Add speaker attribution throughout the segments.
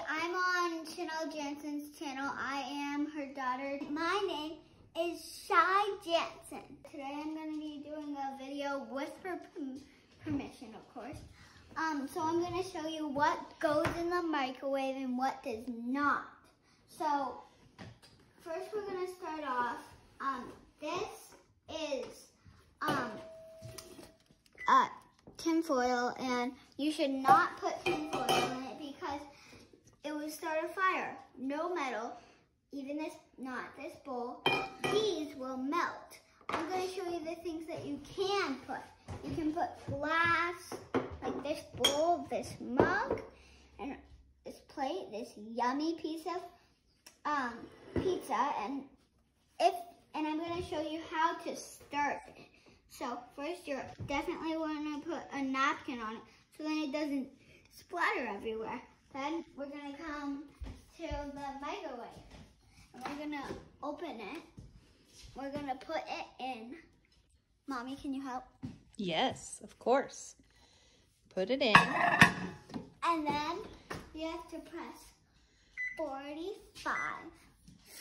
Speaker 1: I'm on Squally-Janzen's channel. I am her daughter. My name is Squally-Janzen. Today I'm going to be doing a video with her permission, of course. So I'm going to show you what goes in the microwave and what does not. So first we're going to start off. This is tin foil, and you should not put tin foil in it because it will start a fire. No metal, even not this bowl, these will melt. I'm going to show you the things that you can put. You can put glass, like this bowl, this mug, and this plate, this yummy piece of pizza, and I'm going to show you how to start it. So first, you're definitely want to put a napkin on it so then it doesn't splatter everywhere. Then we're going to come to the microwave. And we're going to open it. We're going to put it in. Mommy, can you help?
Speaker 2: Yes, of course. Put it in.
Speaker 1: And then you have to press 45,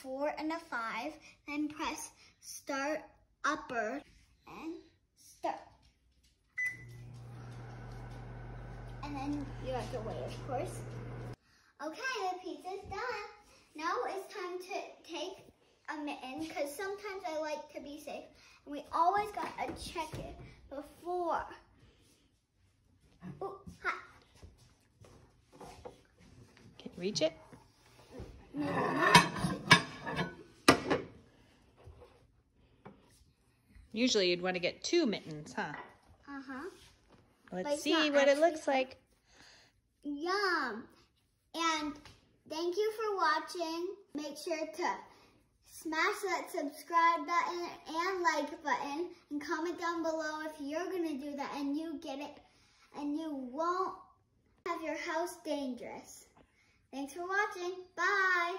Speaker 1: 4 and a 5, then press start upper and start. And then you have to wait, of course. Okay, the pizza's done. Now it's time to take a mitten, because sometimes I like to be safe. And we always gotta check it before. Ooh, hot.
Speaker 2: Can you reach it?
Speaker 1: Maybe not.
Speaker 2: Usually you'd want to get 2 mittens, huh?
Speaker 1: Uh-huh.
Speaker 2: Let's see what it looks like.
Speaker 1: Yum. And thank you for watching. Make sure to smash that subscribe button and like button and comment down below if you're going to do that and you get it and you won't have your house dangerous. Thanks for watching. Bye.